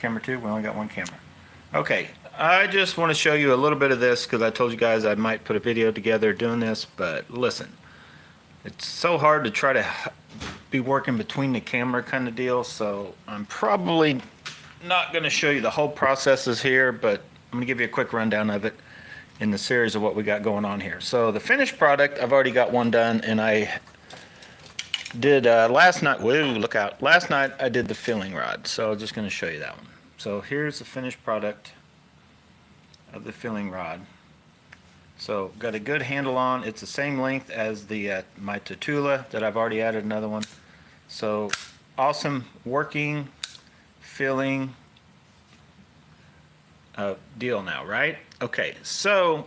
Camera 2, we only got one camera. Okay, I just want to show you a little bit of this because I told you guys I might put a video together doing this, but listen, it's so hard to try to be working between the camera kind of deal, so I'm probably not going to show you the whole processes here, but I'm going to give you a quick rundown of it in the series of what we got going on here. So the finished product, I've already got one done, and I did last night, whoa, look out, last night I did the filling rod, so I'm just going to show you that one. So here's the finished product of the filling rod. So got a good handle on. It's the same length as the my Tatula that I've already added another one. So awesome working filling deal now, right? Okay, so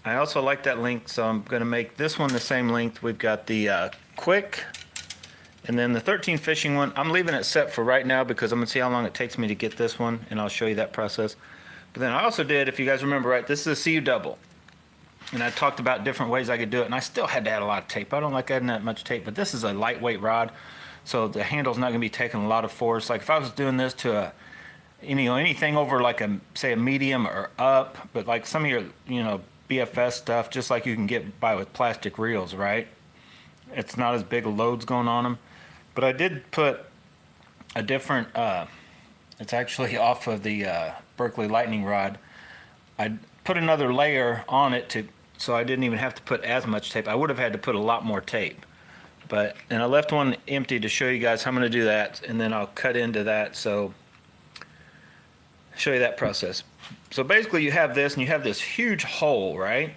I also like that length, so I'm going to make this one the same length. We've got the quick, and then the 13 fishing one, I'm leaving it set for right now because I'm going to see how long it takes me to get this one, and I'll show you that process. But then I also did, if you guys remember right, this is a CU double. And I talked about different ways I could do it, and I still had to add a lot of tape. I don't like adding that much tape, but this is a lightweight rod, so the handle's not going to be taking a lot of force. Like if I was doing this to a, anything over like a, say a medium or up, but like some of your, BFS stuff, just like you can get by with plastic reels, right? It's not as big loads going on them. But I did put a different, it's actually off of the Berkeley lightning rod. I put another layer on it so I didn't even have to put as much tape. I would have had to put a lot more tape. And I left one empty to show you guys how I'm going to do that, and then I'll cut into that, so show you that process. So basically you have this, and you have this huge hole, right?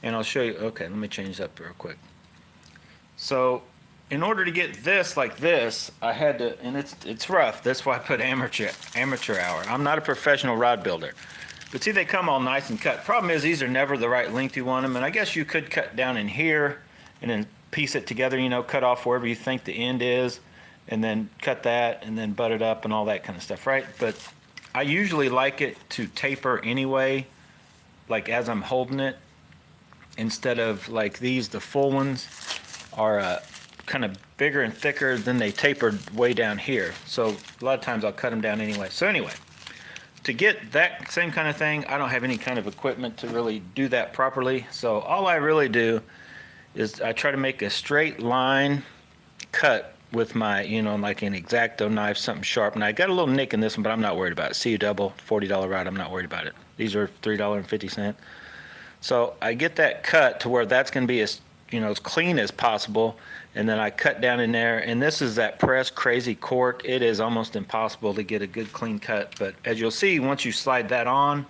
And I'll show you, okay, let me change up real quick. So in order to get this like this, I had to, and it's rough. That's why I put amateur hour. I'm not a professional rod builder. But see, they come all nice and cut. Problem is, these are never the right length you want them. And I guess you could cut down in here and then piece it together, cut off wherever you think the end is, and then cut that and then butt it up and all that kind of stuff, right? But I usually like it to taper anyway, like as I'm holding it, instead of like these, the full ones are kind of bigger and thicker, than they tapered way down here. So a lot of times I'll cut them down anyway. So anyway, to get that same kind of thing, I don't have any kind of equipment to really do that properly. So all I really do is I try to make a straight line cut with my, like an X-Acto knife, something sharp. And I got a little nick in this one, but I'm not worried about it. CU double, $40 rod, I'm not worried about it. These are $3.50. So I get that cut to where that's going to be as clean as possible, and then I cut down in there, and this is that pressed crazy cork. It is almost impossible to get a good clean cut, but as you'll see, once you slide that on,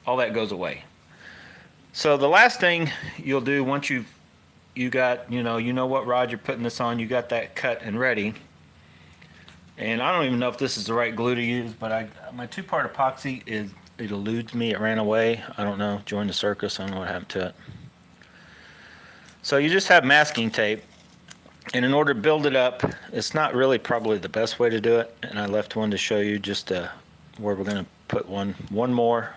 all that goes away. So the last thing you'll do once you got, you know what rod you're putting this on, you got that cut and ready, and I don't even know if this is the right glue to use, but my two-part epoxy it eludes me, it ran away, I don't know, joined the circus, I don't know what happened to it. So you just have masking tape, and in order to build it up, it's not really probably the best way to do it, and I left one to show you just where we're going to put one more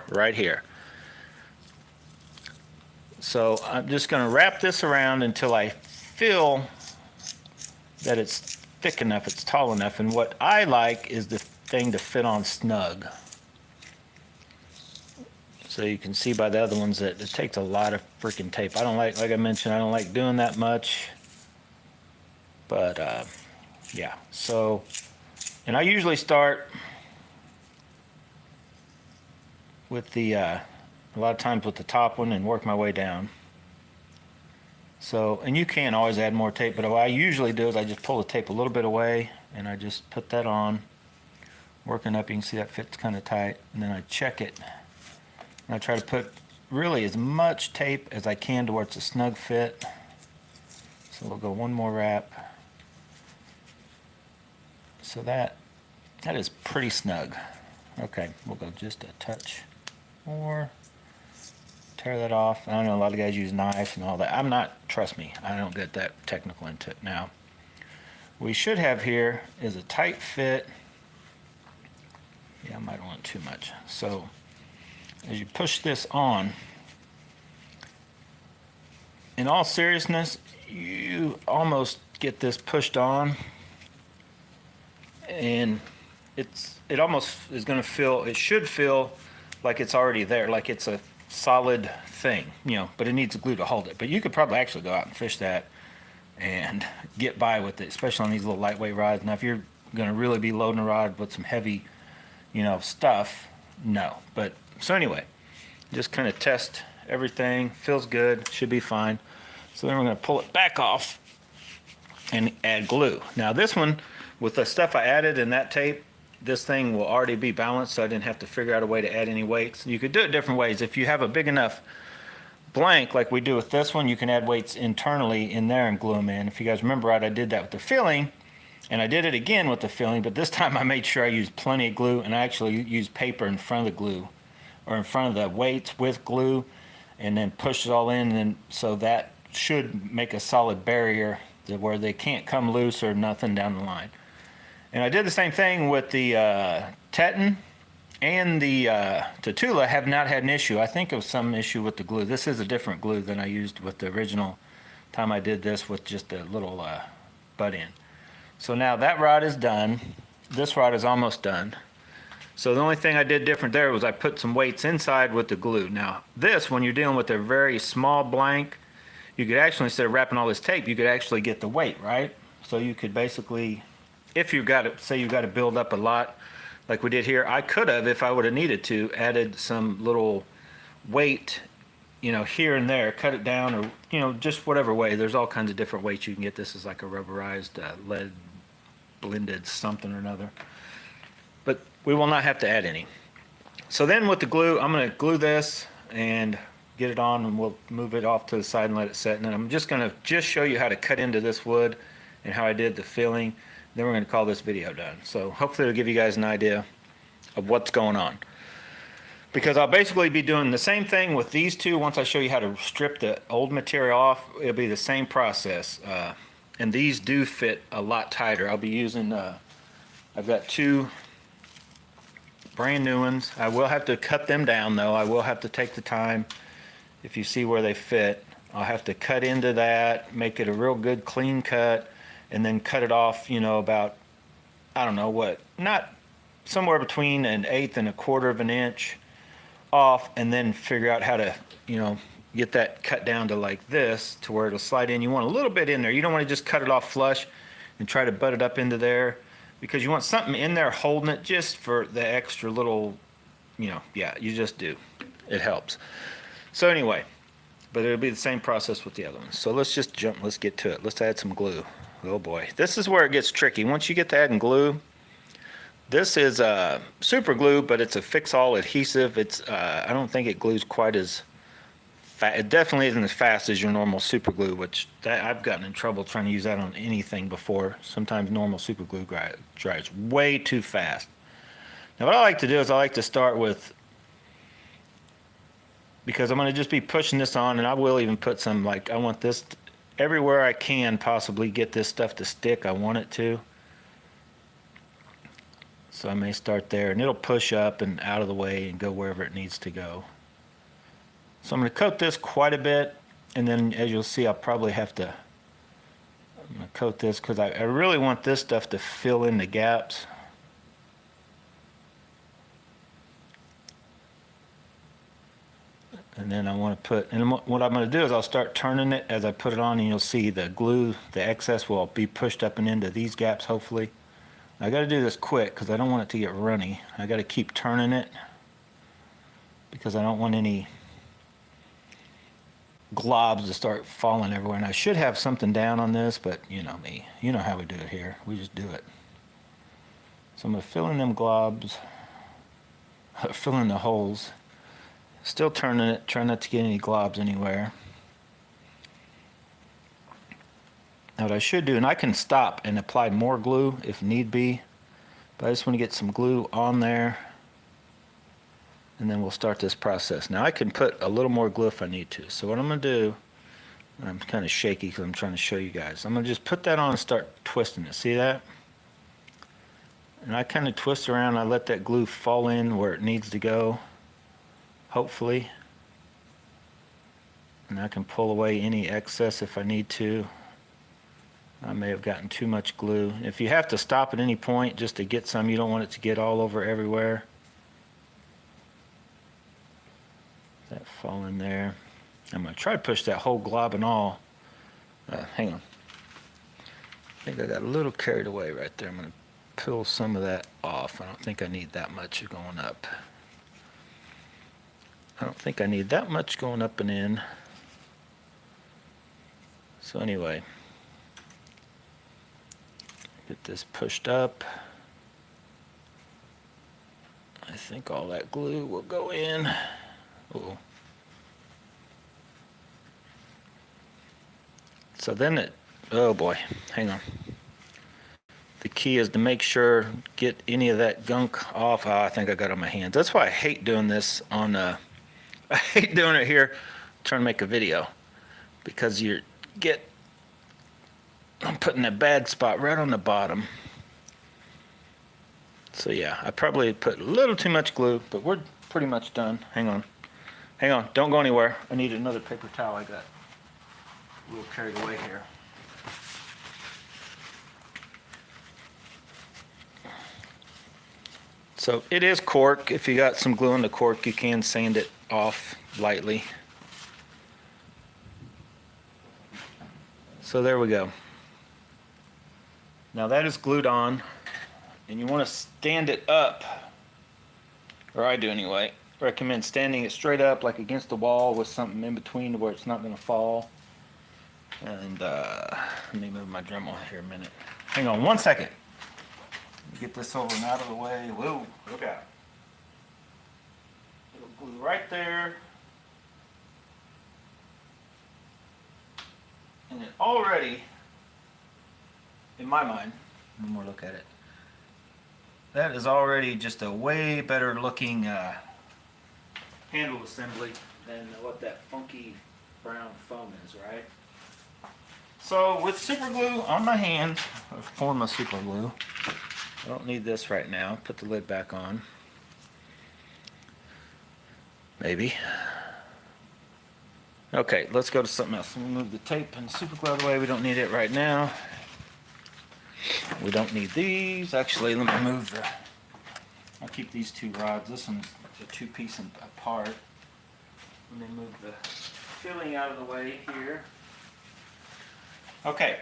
right here. So I'm just going to wrap this around until I feel that it's thick enough, it's tall enough, and what I like is the thing to fit on snug. So you can see by the other ones that it takes a lot of freaking tape. I don't like I mentioned, I don't like doing that much. But yeah, so, and I usually start with the, a lot of times with the top one and work my way down. So, and you can always add more tape, but what I usually do is I just pull the tape a little bit away and I just put that on. Working up, you can see that fits kind of tight, and then I check it. And I try to put really as much tape as I can to where it's a snug fit. So we'll go one more wrap. So that is pretty snug. Okay, we'll go just a touch more. Tear that off. I know a lot of guys use knives and all that. I'm not, trust me, I don't get that technical into it. Now, what we should have here is a tight fit. Yeah, I might want too much. So as you push this on, in all seriousness, you almost get this pushed on and it almost is going to feel, it should feel like it's already there, like it's a solid thing, you know, but it needs glue to hold it. But you could probably actually go out and fish that and get by with it, especially on these little lightweight rods. Now, if you're going to really be loading a rod with some heavy, you know, stuff, no. But so anyway, just kind of test everything. Feels good, should be fine. So then we're going to pull it back off and add glue. Now this one, with the stuff I added in that tape, this thing will already be balanced, so I didn't have to figure out a way to add any weights. You could do it different ways. If you have a big enough blank like we do with this one, you can add weights internally in there and glue them in. If you guys remember right, I did that with the filling, and I did it again with the filling, but this time I made sure I used plenty of glue, and I actually used paper in front of the glue, or in front of the weights with glue, and then push it all in, and so that should make a solid barrier to where they can't come loose or nothing down the line. And I did the same thing with the Teton and the Tatula. Have not had an issue. I think it was some issue with the glue. This is a different glue than I used with the original time I did this with just a little butt end. So now that rod is done. This rod is almost done. So the only thing I did different there was I put some weights inside with the glue. Now this, when you're dealing with a very small blank, you could actually, instead of wrapping all this tape, you could actually get the weight, right? So you could basically, if you got to, say you got to build up a lot like we did here, I could have, if I would have needed to, added some little weight, you know, here and there, cut it down, or, you know, just whatever way. There's all kinds of different weights you can get. This is like a rubberized lead blended something or another. But we will not have to add any. So then with the glue, I'm going to glue this and get it on, and we'll move it off to the side and let it set. And then I'm just going to show you how to cut into this wood and how I did the filling. Then we're going to call this video done. So hopefully it'll give you guys an idea of what's going on. Because I'll basically be doing the same thing with these two. Once I show you how to strip the old material off, it'll be the same process. And these do fit a lot tighter. I'll be using, I've got two brand new ones. I will have to cut them down though. I will have to take the time. If you see where they fit, I'll have to cut into that, make it a real good clean cut, and then cut it off, you know, about, I don't know what, not somewhere between 1/8 and 1/4 of an inch off, and then figure out how to, you know, get that cut down to like this, to where it'll slide in. You want a little bit in there. You don't want to just cut it off flush and try to butt it up into there, because you want something in there holding it just for the extra little, you know, yeah, you just do. It helps. So anyway, but it'll be the same process with the other ones. So let's just jump, let's get to it. Let's add some glue. Oh boy, this is where it gets tricky. Once you get to adding glue, this is super glue, but it's a fix-all adhesive. It's I don't think it glues quite as fast. It definitely isn't as fast as your normal super glue, which I've gotten in trouble trying to use that on anything before. Sometimes normal super glue dries way too fast. Now what I like to do is I like to start with, because I'm going to just be pushing this on, and I will even put some, like, I want this everywhere I can possibly get this stuff to stick. I want it to. So I may start there, and it'll push up and out of the way and go wherever it needs to go. So I'm going to coat this quite a bit, and then as you'll see, I'll probably have to, I'm going to coat this because I really want this stuff to fill in the gaps. And then I want to put, and what I'm going to do is I'll start turning it as I put it on, and you'll see the glue, the excess will be pushed up and into these gaps, hopefully. I got to do this quick because I don't want it to get runny. I got to keep turning it because I don't want any globs to start falling everywhere. And I should have something down on this, but you know me. You know how we do it here. We just do it. So I'm going to fill in them globs, fill in the holes. Still turning it, trying not to get any globs anywhere. Now what I should do, and I can stop and apply more glue if need be, but I just want to get some glue on there, and then we'll start this process. Now I can put a little more glue if I need to. So what I'm going to do, and I'm kind of shaky because I'm trying to show you guys, I'm going to just put that on and start twisting it. See that? And I kind of twist around, I let that glue fall in where it needs to go. Hopefully, and I can pull away any excess if I need to. I may have gotten too much glue. If you have to stop at any point just to get some, you don't want it to get all over everywhere. That fall in there. I'm going to try to push that whole glob and all. Hang on. I think I got a little carried away right there. I'm going to peel some of that off. I don't think I need that much going up. I don't think I need that much going up and in. So anyway, get this pushed up. I think all that glue will go in. Uh-oh. So then it, oh boy, hang on. The key is to make sure, get any of that gunk off. Oh, I think I got it on my hands. That's why I hate doing this on, I hate doing it here, trying to make a video. Because I'm putting a bad spot right on the bottom. So yeah, I probably put a little too much glue, but we're pretty much done. Hang on, don't go anywhere. I need another paper towel. I got a little carried away here. So it is cork. If you got some glue in the cork, you can sand it off lightly. So there we go. Now that is glued on, and you want to stand it up, or I do anyway. Recommend standing it straight up, like against the wall with something in between where it's not going to fall. And let me move my Dremel here a minute. Hang on 1 second. Get this over and out of the way. Whoa, look out. It'll glue right there. And it already, in my mind, one more look at it. That is already just a way better looking handle assembly than what that funky brown foam is, right? So with super glue on my hand, a form of super glue, I don't need this right now. Put the lid back on. Maybe. Okay, let's go to something else. Let me move the tape and super glue out of the way. We don't need it right now. We don't need these. Actually, let me move the... I'll keep these two rods. This one's a two-piece apart. Let me move the filling out of the way here. Okay,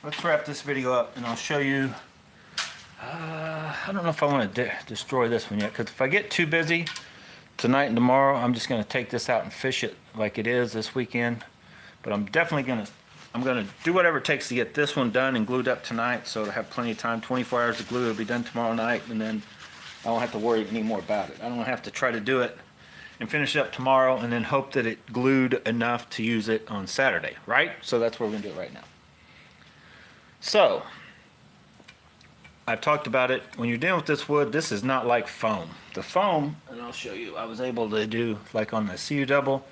let's wrap this video up and I'll show you... I don't know if I want to destroy this one yet, because if I get too busy tonight and tomorrow, I'm just going to take this out and fish it like it is this weekend. But I'm definitely going to do whatever it takes to get this one done and glued up tonight, so to have plenty of time. 24 hours of glue will be done tomorrow night, and then I won't have to worry anymore about it. I don't have to try to do it and finish it up tomorrow and then hope that it glued enough to use it on Saturday, right? So that's what we're going to do it right now. So I've talked about it. When you're dealing with this wood, this is not like foam. The foam, and I'll show you, I was able to do like on the CU double,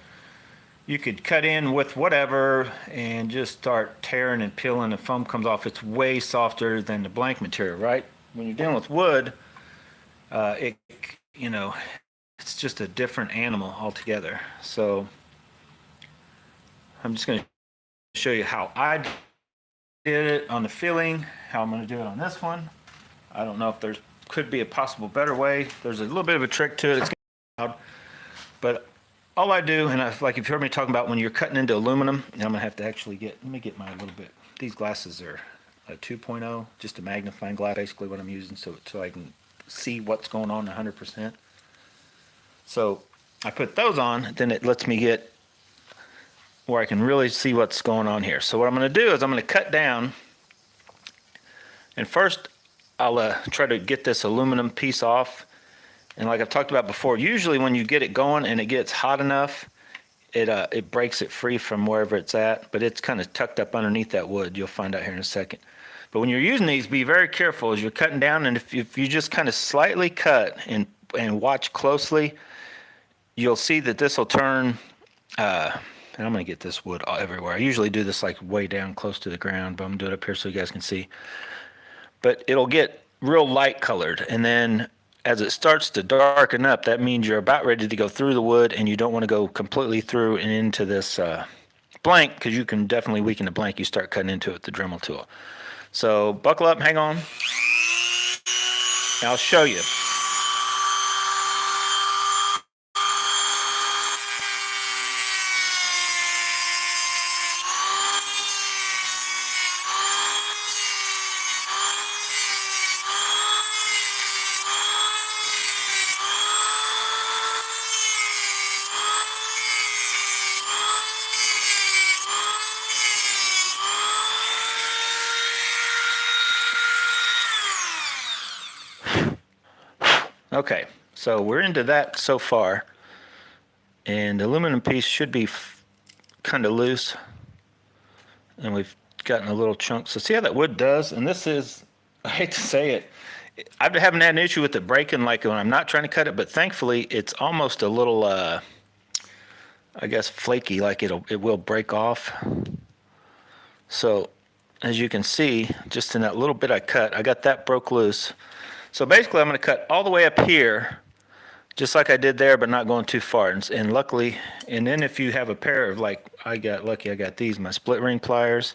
you could cut in with whatever and just start tearing and peeling. The foam comes off. It's way softer than the blank material, right? When you're dealing with wood, it's just a different animal altogether. So I'm just going to show you how I did it on the filling, how I'm going to do it on this one. I don't know if there's could be a possible better way. There's a little bit of a trick to it. It's loud, but all I do, and like you've heard me talking about when you're cutting into aluminum, and I'm gonna have to actually let me get my little bit. These glasses are a 2.0, just a magnifying glass, basically what I'm using, so I can see what's going on 100%. So I put those on, then it lets me get where I can really see what's going on here. So what I'm going to do is I'm going to cut down, and first I'll try to get this aluminum piece off. And like I've talked about before, usually when you get it going and it gets hot enough, it breaks it free from wherever it's at, but it's kind of tucked up underneath that wood. You'll find out here in a second. But when you're using these, be very careful as you're cutting down, and if you just kind of slightly cut and watch closely, you'll see that this will turn, and I'm going to get this wood everywhere. I usually do this like way down close to the ground, but I'm going to do it up here so you guys can see. But it'll get real light colored, and then as it starts to darken up, that means you're about ready to go through the wood, and you don't want to go completely through and into this blank, because you can definitely weaken the blank. You start cutting into it with the Dremel tool. So buckle up, hang on, and I'll show you. Okay, so we're into that so far, and the aluminum piece should be kind of loose, and we've gotten a little chunk. So see how that wood does? And this is, I hate to say it, I've haven't had an issue with it breaking like when I'm not trying to cut it, but thankfully it's almost a little, I guess, flaky, like it will break off. So as you can see, just in that little bit I cut, I got that broke loose. So basically I'm going to cut all the way up here, just like I did there, but not going too far. And luckily, and then if you have a pair of, like I got lucky, I got these, my split ring pliers,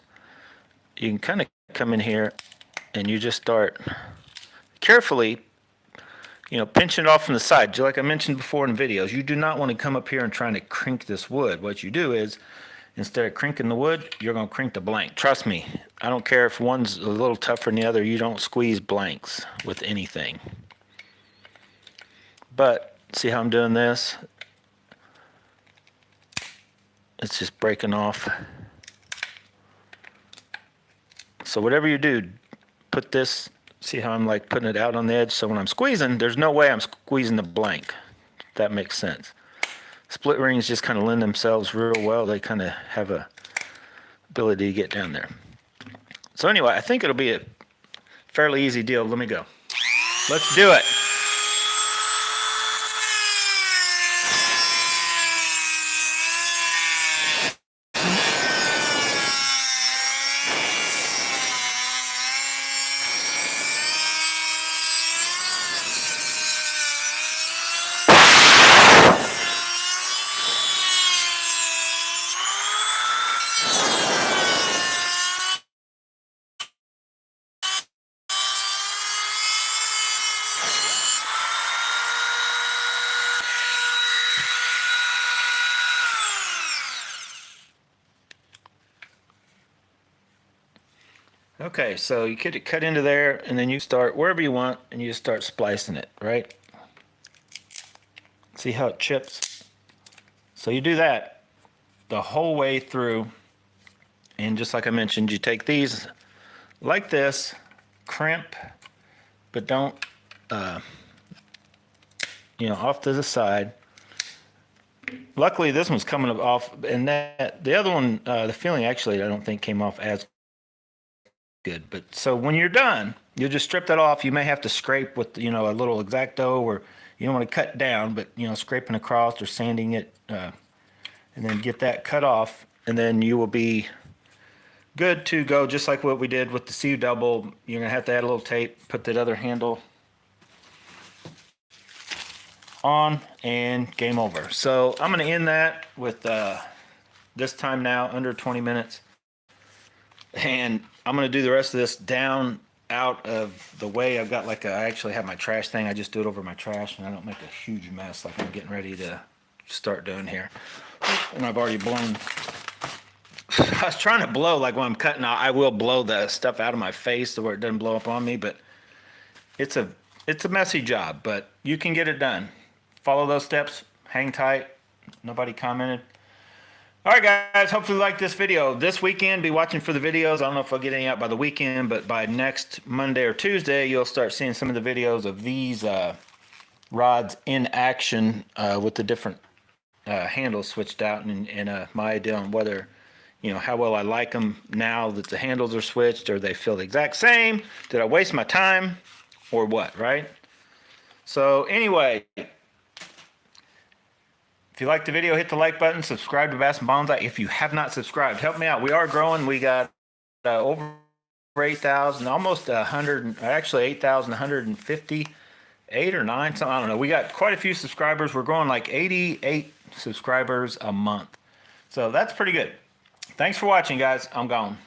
you can kind of come in here and you just start carefully, pinching it off from the side. Just like I mentioned before in videos, you do not want to come up here and trying to crink this wood. What you do is, instead of crinking the wood, you're going to crink the blank. Trust me, I don't care if one's a little tougher than the other. You don't squeeze blanks with anything. But see how I'm doing this? It's just breaking off. So whatever you do, put this, see how I'm like putting it out on the edge? So when I'm squeezing, there's no way I'm squeezing the blank. If that makes sense. Split rings just kind of lend themselves real well. They kind of have a ability to get down there. So anyway, I think it'll be a fairly easy deal. Let me go. Let's do it. Okay, so you get it cut into there, and then you start wherever you want, and you just start splicing it, right? See how it chips? So you do that the whole way through, and just like I mentioned, you take these like this, crimp, but don't, off to the side. Luckily, this one's coming off, and that the other one, the feeling actually, I don't think came off as good. But so when you're done, you'll just strip that off. You may have to scrape with, a little X-Acto, or you don't want to cut down, but, scraping across or sanding it, and then get that cut off, and then you will be good to go, just like what we did with the C-double. You're going to have to add a little tape, put that other handle on, and game over. So I'm going to end that with this time now under 20 minutes. And I'm going to do the rest of this down out of the way. I've got I actually have my trash thing. I just do it over my trash, and I don't make a huge mess like I'm getting ready to start doing here. And I've already blown. I was trying to blow, like when I'm cutting out, I will blow the stuff out of my face to where it doesn't blow up on me, but it's a messy job, but you can get it done. Follow those steps, hang tight. Nobody commented. All right, guys, hopefully you liked this video. This weekend, be watching for the videos. I don't know if I'll get any out by the weekend, but by next Monday or Tuesday, you'll start seeing some of the videos of these rods in action with the different handles switched out, and my idea on whether, how well I like them now that the handles are switched, or they feel the exact same. Did I waste my time or what, right? So anyway, if you liked the video, hit the like button, subscribe to Bass and Bonsai. If you have not subscribed, help me out. We are growing. We got over 8,000, almost 100, actually 8,158 or 9, something, I don't know. We got quite a few subscribers. We're growing like 88 subscribers a month. So that's pretty good. Thanks for watching, guys. I'm gone.